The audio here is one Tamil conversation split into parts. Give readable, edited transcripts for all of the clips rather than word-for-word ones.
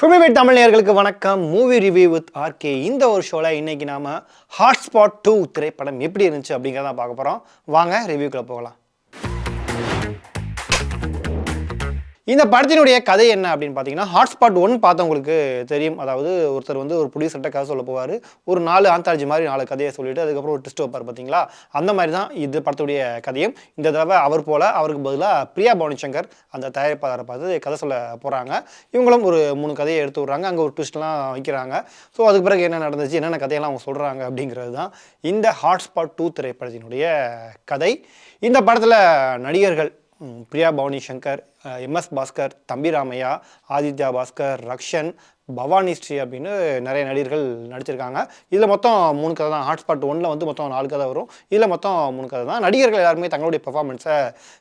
ஃபில்மி தமிழ் நேயர்களுக்கு வணக்கம். Movie review with RK. இந்த ஒரு ஷோவில் இன்னைக்கு நாம ஹாட்ஸ்பாட் 2 திரைப்படம் எப்படி இருந்துச்சு அப்படிங்கிறத பார்க்க போகிறோம். வாங்க ரிவ்யூக்குள்ள போகலாம். இந்த படத்தினுடைய கதை என்ன அப்படின்னு பார்த்தீங்கன்னா, ஹாட்ஸ்பாட் 1 பார்த்தவங்களுக்கு தெரியும். அதாவது ஒருத்தர் வந்து ஒரு ப்ரொடியூசர்கிட்ட கதை சொல்ல போவார். ஒரு 4 ஆந்தாலஜி மாதிரி 4 கதையை சொல்லிட்டு அதுக்கப்புறம் ஒரு ட்விஸ்ட் வைப்பார் பார்த்தீங்களா, அந்த மாதிரி தான் இது படத்துடைய கதையும். இந்த தடவை அவர் போல அவருக்கு பதிலாக பிரியா பவானி சங்கர் அந்த தயாரிப்பாளரை பார்த்து கதை சொல்ல போகிறாங்க. இவங்களும் ஒரு 3 கதையை எடுத்து விட்றாங்க. அங்கே ஒரு ட்விஸ்ட்லாம் வைக்கிறாங்க. ஸோ அதுக்கு பிறகு என்ன நடந்துச்சு, என்னென்ன கதையெல்லாம் அவங்க சொல்கிறாங்க அப்படிங்கிறது தான் இந்த ஹாட்ஸ்பாட் 2 திரைப்படத்தினுடைய கதை. இந்த படத்தில் நடிகர்கள் பிரியா பவானி சங்கர், எம்எஸ் பாஸ்கர், தம்பி ராமையா, ஆதித்யா பாஸ்கர், ரக்ஷன், பவானி ஸ்ரீ அப்படின்னு நிறைய நடிகர்கள் நடிச்சிருக்காங்க. இதில் மொத்தம் 3 கதை தான். ஹாட்ஸ்பாட் 1ல் வந்து மொத்தம் 4 கதை வரும். இதில் மொத்தம் 3 கதை தான். நடிகர்கள் எல்லாருமே தங்களுடைய பெர்ஃபார்மன்ஸை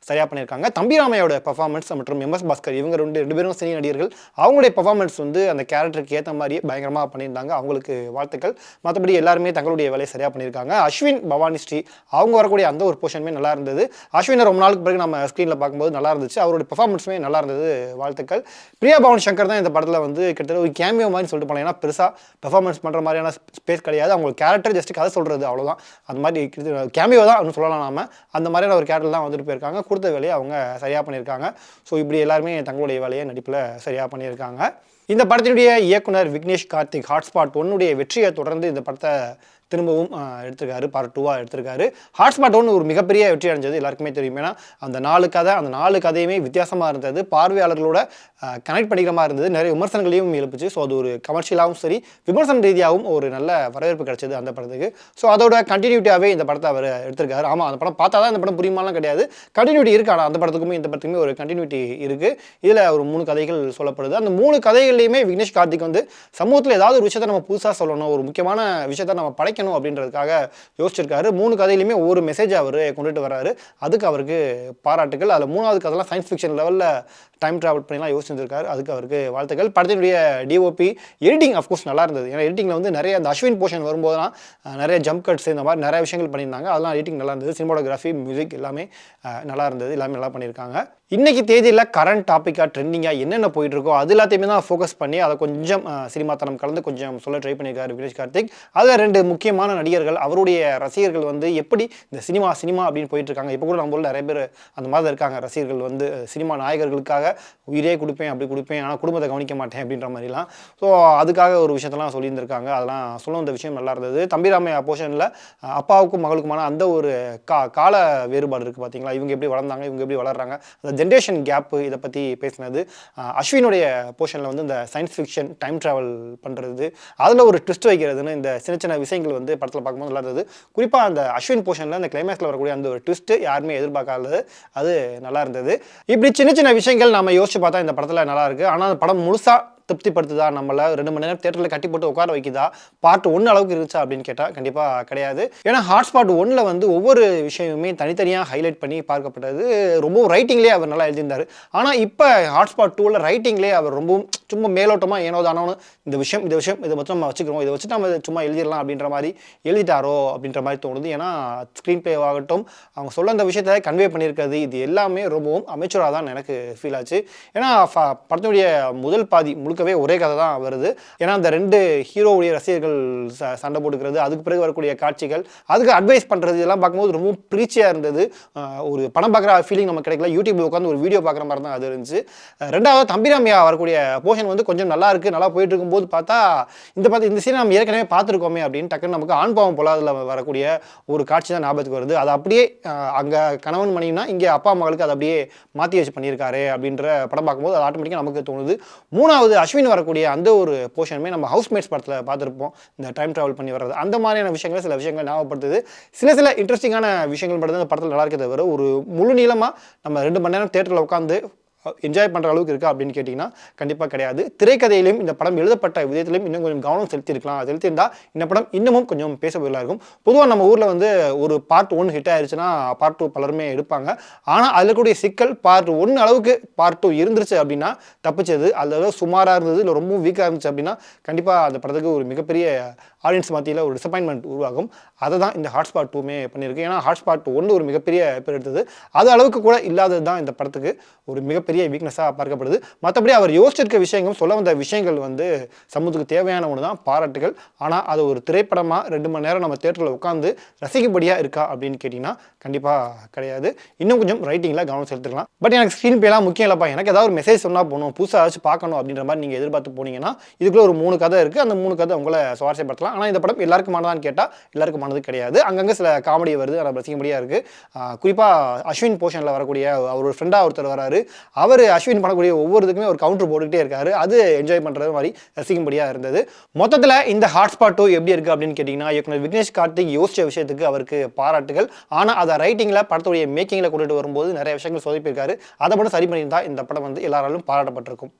சரியாக பண்ணியிருக்காங்க. தம்பி ராமையோட பெர்ஃபார்மன்ஸ் மற்றும் எம்எஸ் பாஸ்கர் இவங்க ரெண்டு பேரும் சரி நடிகர்கள். அவங்களுடைய பெர்ஃபார்மன்ஸ் வந்து அந்த கேரக்டருக்கு ஏற்ற மாதிரி பயங்கரமாக பண்ணியிருந்தாங்க. அவங்களுக்கு வாழ்த்துக்கள். மற்றபடி எல்லாருமே தங்களுடைய வேலையை சரியாக பண்ணியிருக்காங்க. அஸ்வின், பவானி ஸ்ரீ அவங்க வரக்கூடிய அந்த ஒரு போர்ஷனுமே நல்லா இருந்தது. அஸ்வினை ரொம்ப நாளுக்கு பிறகு நம்ம ஸ்க்ரீனில் பார்க்கும்போது நல்லா இருந்துச்சு. அவருடைய பெர்ஃபார்மன்ஸுமே நல்லா இருந்தது. வாழ்த்துக்கள். பிரியா பவானி சங்கர் தான் இந்த படத்தில் வந்து கிட்டத்தட்ட ஒரு கேமியோ மாதிரி சொல்லிட்டு போனேன். ஏன்னா பெருசாக பெர்ஃபார்மன்ஸ் பண்ணுற மாதிரியான ஸ்பேஸ் கிடையாது. அவங்களுக்கு கேரக்டர் ஜஸ்ட் கதை சொல்கிறது அவ்வளோதான். அந்த மாதிரி கேமியோ தான் சொல்லலாம். நாம அந்த மாதிரியான ஒரு கேரக்டர் தான் வந்துட்டு போயிருக்காங்க. கொடுத்த வேலையை அவங்க சரியாக பண்ணியிருக்காங்க. ஸோ இப்படி எல்லாருமே தங்களுடைய வேலையை நடிப்பில் சரியாக பண்ணியிருக்காங்க. இந்த படத்தினுடைய இயக்குனர் விக்னேஷ் கார்த்திக் ஹாட்ஸ்பாட் 1 வெற்றியை தொடர்ந்து இந்த படத்தை திரும்பவும் எடுத்திருக்காரு. பார்ட் 2 எடுத்திருக்காரு. ஹாட்ஸ்பாட் 1 ஒரு மிகப்பெரிய வெற்றி அடைஞ்சது எல்லாருக்குமே தெரியும். ஏன்னா அந்த 4 கதையுமே வித்தியாசமாக இருந்தது. பார்வையாளர்களோட கனெக்ட் பண்ணிக்கிற மாதிரி இருந்தது. நிறைய விமர்சனங்களையும் எழுப்புச்சு. ஸோ அது ஒரு கமர்ஷியலாகவும் சரி, விமர்சன ரீதியாகவும் ஒரு நல்ல வரவேற்பு கிடைச்சது அந்த படத்துக்கு. ஸோ அதோட கண்டினியூட்டியாகவே இந்த படத்தை அவர் எடுத்திருக்காரு. ஆமாம், அந்த படம் பார்த்தா தான் இந்த படம் புரியுமாலாம் கிடையாது. கண்டினியூட்டி இருக்குது. ஆனால் அந்த படத்துக்குமே இந்த படத்துக்குமே ஒரு கண்டினியூட்டி இருக்குது. இதில் ஒரு 3 கதைகள் சொல்லப்படுது. அந்த 3 கதைகள்லையுமே விக்னேஷ் கார்த்திக் வந்து சமூகத்தில் ஏதாவது ஒரு விஷயத்தை நம்ம புதுசாக சொல்லணும், ஒரு முக்கியமான விஷயத்தை நம்ம படைக்கணும் அப்படின்றதுக்காக யோசிச்சிருக்காரு. 3 கதையிலுமே ஒவ்வொரு மெசேஜ் அவர் கொண்டுட்டு வர்றாரு. அதுக்கு அவருக்கு பாராட்டுகள். அதில் 3வது கதைலாம் சயின்ஸ் ஃபிக்ஷன் லெவலில் டைம் ட்ராவல் பண்ணிலாம் யோசிச்சிருக்காரு. அதுக்கு அவருக்கு வாழ்த்துக்கள். படத்தினுடைய டிஓபி எடிட்டிங் அஃப்கோர்ஸ் நல்லா இருந்தது. ஏன்னா எடிட்டிங்கில் வந்து நிறைய அந்த அஸ்வின் போர்ஷன் வரும்போதெல்லாம் நிறைய ஜம்ப் கட்ஸ் இந்த மாதிரி நிறைய விஷயங்கள் பண்ணியிருந்தாங்க. அதெல்லாம் எடிட்டிங் நல்லா இருந்தது. சினிமாட்டோகிராஃபி, மியூசிக் எல்லாமே நல்லா இருந்தது. எல்லாமே நல்லா பண்ணியிருக்காங்க. இன்றைக்கி தேதியில் கரண்ட் டாப்பிக்காக ட்ரெண்டிங்காக என்னென்ன போயிட்டு இருக்கோ அது எல்லாத்தையுமே தான் ஃபோக்கஸ் பண்ணி அதை கொஞ்சம் சினிமாத்தனம் கலந்து கொஞ்சம் சொல்ல ட்ரை பண்ணியிருக்காரு விக்னேஷ் கார்த்திக். அதில் 2 முக்கியமான நடிகர்கள், அவருடைய ரசிகர்கள் வந்து எப்படி இந்த சினிமா அப்படின்னு போயிட்டு இருக்காங்க. இப்போ கூட நம்ம நிறைய பேர் அந்த மாதிரி இருக்காங்க. ரசிகர்கள் வந்து சினிமா நாயகர்களுக்காக உயிரே கொடுப்பேன், அப்படி கொடுப்பேன், ஆனால் குடும்பத்தை கவனிக்க மாட்டேன் அப்படின்ற மாதிரிலாம். ஸோ அதுக்காக ஒரு விஷயத்தெல்லாம் சொல்லியிருந்திருக்காங்க. அதெல்லாம் சொல்ல வந்த விஷயம் நல்லா இருந்தது. தம்பி ராமையா போர்ஷனில் அப்பாவுக்கும் மகளுக்குமான அந்த ஒரு கால வேறுபாடு இருக்குது பார்த்தீங்களா. இவங்க எப்படி வளர்ந்தாங்க, இவங்க எப்படி வளர்றாங்க, அந்த ஜென்ரேஷன் கேப்பு, இதை பற்றி பேசினது. அஸ்வினுடைய போர்ஷனில் வந்து இந்த சயின்ஸ் ஃபிக்ஷன் டைம் ட்ராவல் பண்ணுறது, அதில் ஒரு ட்விஸ்ட் வைக்கிறதுன்னு இந்த சின்ன விஷயங்கள் வந்து படத்தில் பார்க்கும்போது நல்லா இருந்தது. குறிப்பாக அந்த அஸ்வின் போர்ஷனில் அந்த கிளைமேக்ஸில் வரக்கூடிய அந்த ஒரு ட்விஸ்ட்டு யாருமே எதிர்பார்க்காதது, அது நல்லா இருந்தது. இப்படி சின்ன விஷயங்கள் நம்ம யோசிச்சு பார்த்தா இந்த படத்தில் நல்லா இருக்குது. ஆனால் அந்த படம் முழுசாக திருப்திப்படுத்துதா, நம்மள 2 மணி நேரம் தேட்டரில் கட்டி போட்டு உட்கார வைக்குதா, பார்ட் 1 அளவுக்கு இருந்துச்சா அப்படின்னு கேட்டால் கண்டிப்பாக கிடையாது. ஏன்னா ஹாட்ஸ்பாட் 1ல் வந்து ஒவ்வொரு விஷயமுமே தனித்தனியாக ஹைலைட் பண்ணி பார்க்கப்பட்டது. ரொம்பவும் ரைட்டிங்லேயே அவர் நல்லா எழுதியிருந்தார். ஆனால் இப்போ ஹாட்ஸ்பாட் 2ல் ரைட்டிங்லேயே அவர் ரொம்பவும் சும்மா மேலோட்டமாக ஏனோ தானோன்னு இந்த விஷயம் இதை மட்டும் நம்ம வச்சுக்கிறோம், இதை வச்சுட்டு நம்ம சும்மா எழுதிடலாம் அப்படின்ற மாதிரி எழுதிட்டாரோ அப்படின்ற மாதிரி தோணுது. ஏன்னா ஸ்க்ரீன் பிளே ஆகட்டும், அவங்க சொல்ல அந்த விஷயத்தை கன்வே பண்ணியிருக்கிறது, இது எல்லாமே ரொம்பவும் அமைச்சராக தான் எனக்கு ஃபீல் ஆச்சு. ஏன்னா படத்தினுடைய முதல் பாதி முழுக்கவே ஒரே கதை தான் வருது. ஏன்னா அந்த 2 ஹீரோவுடைய ரசிகர்கள் சண்டை போட்டுக்கிறது, அதுக்கு பிறகு வரக்கூடிய காட்சிகள், அதுக்கு அட்வைஸ் பண்ணுறது, இதெல்லாம் பார்க்கும்போது ரொம்ப ப்ரீச்சியாக இருந்தது. ஒரு படம் பார்க்குற ஃபீலிங் நமக்கு கிடைக்கல. யூடியூப்ல உட்காந்து ஒரு வீடியோ பார்க்குற மாதிரி தான் அது இருந்துச்சு. 2வது தம்பி ராமையா வரக்கூடிய போர்ஷன் வந்து கொஞ்சம் நல்லா இருக்குது. நல்லா போயிட்டு இருக்கும்போது பார்த்தா இந்த சீனை நம்ம ஏற்கனவே பார்த்துருக்கோமே அப்படின்னு டக்குன்னு நமக்கு ஆண் பாவம் போல அதில் வரக்கூடிய ஒரு காட்சி தான் ஞாபகத்துக்கு வருது. அது அப்படியே அங்கே கணவன் மனைவினா இங்கே அப்பா மகளுக்கு அதை அப்படியே மாற்றி வச்சு பண்ணியிருக்காரு அப்படின்ற படம் பார்க்கும்போது அது ஆட்டோமேட்டிக்காக நமக்கு தோணுது. 3வது அஸ்வின் வரக்கூடிய அந்த ஒரு போர்ஷனுமே நம்ம ஹவுஸ்மேட்ஸ் படத்தில் பார்த்துருப்போம். இந்த டைம் ட்ராவல் பண்ணி வர்றது அந்த மாதிரியான விஷயங்கள், சில விஷயங்கள் ஞாபகப்படுத்துது. சில இன்ட்ரெஸ்டிங்கான விஷயங்கள் மட்டும் அந்த படத்தில் நல்லா இருக்கே தவிர ஒரு முழு நீளமாக நம்ம 2 மணி நேரம் தேட்டரில் உட்காந்து என்ஜாய் பண்ணுற அளவுக்கு இருக்கா அப்படின்னு கேட்டிங்கன்னா கண்டிப்பாக கிடையாது. திரைக்கதையிலும் இந்த படம் எழுதப்பட்ட விதத்திலும் இன்னும் கொஞ்சம் கவனம் செலுத்தியிருக்கலாம். செலுத்தியிருந்தால் இந்த படம் இன்னமும் கொஞ்சம் பேசப்பொருளாக இருக்கும். பொதுவாக நம்ம ஊரில் வந்து ஒரு பார்ட் 1 ஹிட் ஆயிடுச்சுன்னா பார்ட் 2 பலருமே எடுப்பாங்க. ஆனால் அதில் கூடிய சிக்கல் பார்ட் 1 அளவுக்கு பார்ட் 2 இருந்துருச்சு அப்படின்னா தப்பிச்சது. அதில் சுமாராக இருந்தது, இல்லை ரொம்ப வீக்காக இருந்துச்சு அப்படின்னா கண்டிப்பாக அந்த படத்துக்கு ஒரு மிகப்பெரிய ஆடியன்ஸ் மத்தியில் ஒரு டிசப்பாயின்மெண்ட் உருவாகும். அதை தான் இந்த ஹாட்ஸ்பாட் 2மே பண்ணியிருக்கு. ஏன்னா ஹாட்ஸ்பாட் 1 ஒரு மிகப்பெரிய பேர் எடுத்தது. அது அளவுக்கு கூட இல்லாதது தான் இந்த படத்துக்கு ஒரு மிகப்பெரிய பெரிய வீக்னஸாக பார்க்கப்படுது. மற்றபடி அவர் யோசிச்சிருக்க விஷயங்கள், சொல்ல வந்த விஷயங்கள் வந்து சமூகத்துக்கு தேவையான ஒன்று தான், பாராட்டுகள். ஆனால் அது ஒரு திரைப்படமாக 2 மணி நேரம் நம்ம தியேட்டரில் உட்காந்து ரசிக்கப்படியாக இருக்கா அப்படின்னு கேட்டிங்கன்னா கண்டிப்பாக கிடையாது. இன்னும் கொஞ்சம் ரைட்டிங்கில் கவனம் செலுத்திக்கலாம். பட் எனக்கு ஸ்க்ரீன் பிளேலாம் முக்கியம் இல்லைப்பா, எனக்கு ஏதாவது ஒரு மெசேஜ் சொன்னால் போகணும், புதுசாக ஏதாச்சும் பார்க்கணும் அப்படின்ற மாதிரி நீங்கள் எதிர்பார்த்து போனீங்கன்னா இதுக்குள்ள ஒரு 3 கதை இருக்குது. அந்த 3 கதை உங்களை சுவாரஸ்யப்படுத்தலாம். ஆனால் இந்த படம் எல்லாருக்குமானதான்னு கேட்டால் எல்லாருக்குமானது கிடையாது. அங்கங்கே சில காமெடி வருது, அதை ரசிக்கும்படியாக இருக்குது. குறிப்பாக அஸ்வின் போர்ஷனில் வரக்கூடிய அவர் ஃப்ரெண்டாக ஒருத்தர் வராரு. அவர் அஸ்வின் பண்ணக்கூடிய ஒவ்வொரு இதுக்குமே ஒரு கவுண்டர் போட்டுக்கிட்டே இருக்காரு. அது என்ஜாய் பண்ணுறது மாதிரி ரசிக்கும்படியாக இருந்தது. மொத்தத்தில் இந்த ஹாட்ஸ்பாட் 2 எப்படி இருக்குது அப்படின்னு கேட்டிங்கன்னா, இயக்குனர் விக்னேஷ் கார்த்திக் யோசிச்ச விஷயத்துக்கு அவருக்கு பாராட்டுகள். ஆனால் அதை ரைட்டிங்கில், படத்துடைய மேக்கிங்கில் கொண்டுட்டு வரும்போது நிறைய விஷயங்கள் சொதப்பியிருக்காரு. அதை மட்டும் சரி பண்ணியிருந்தா இந்த படம் வந்து எல்லாராலும் பாராட்டப்பட்டிருக்கும்.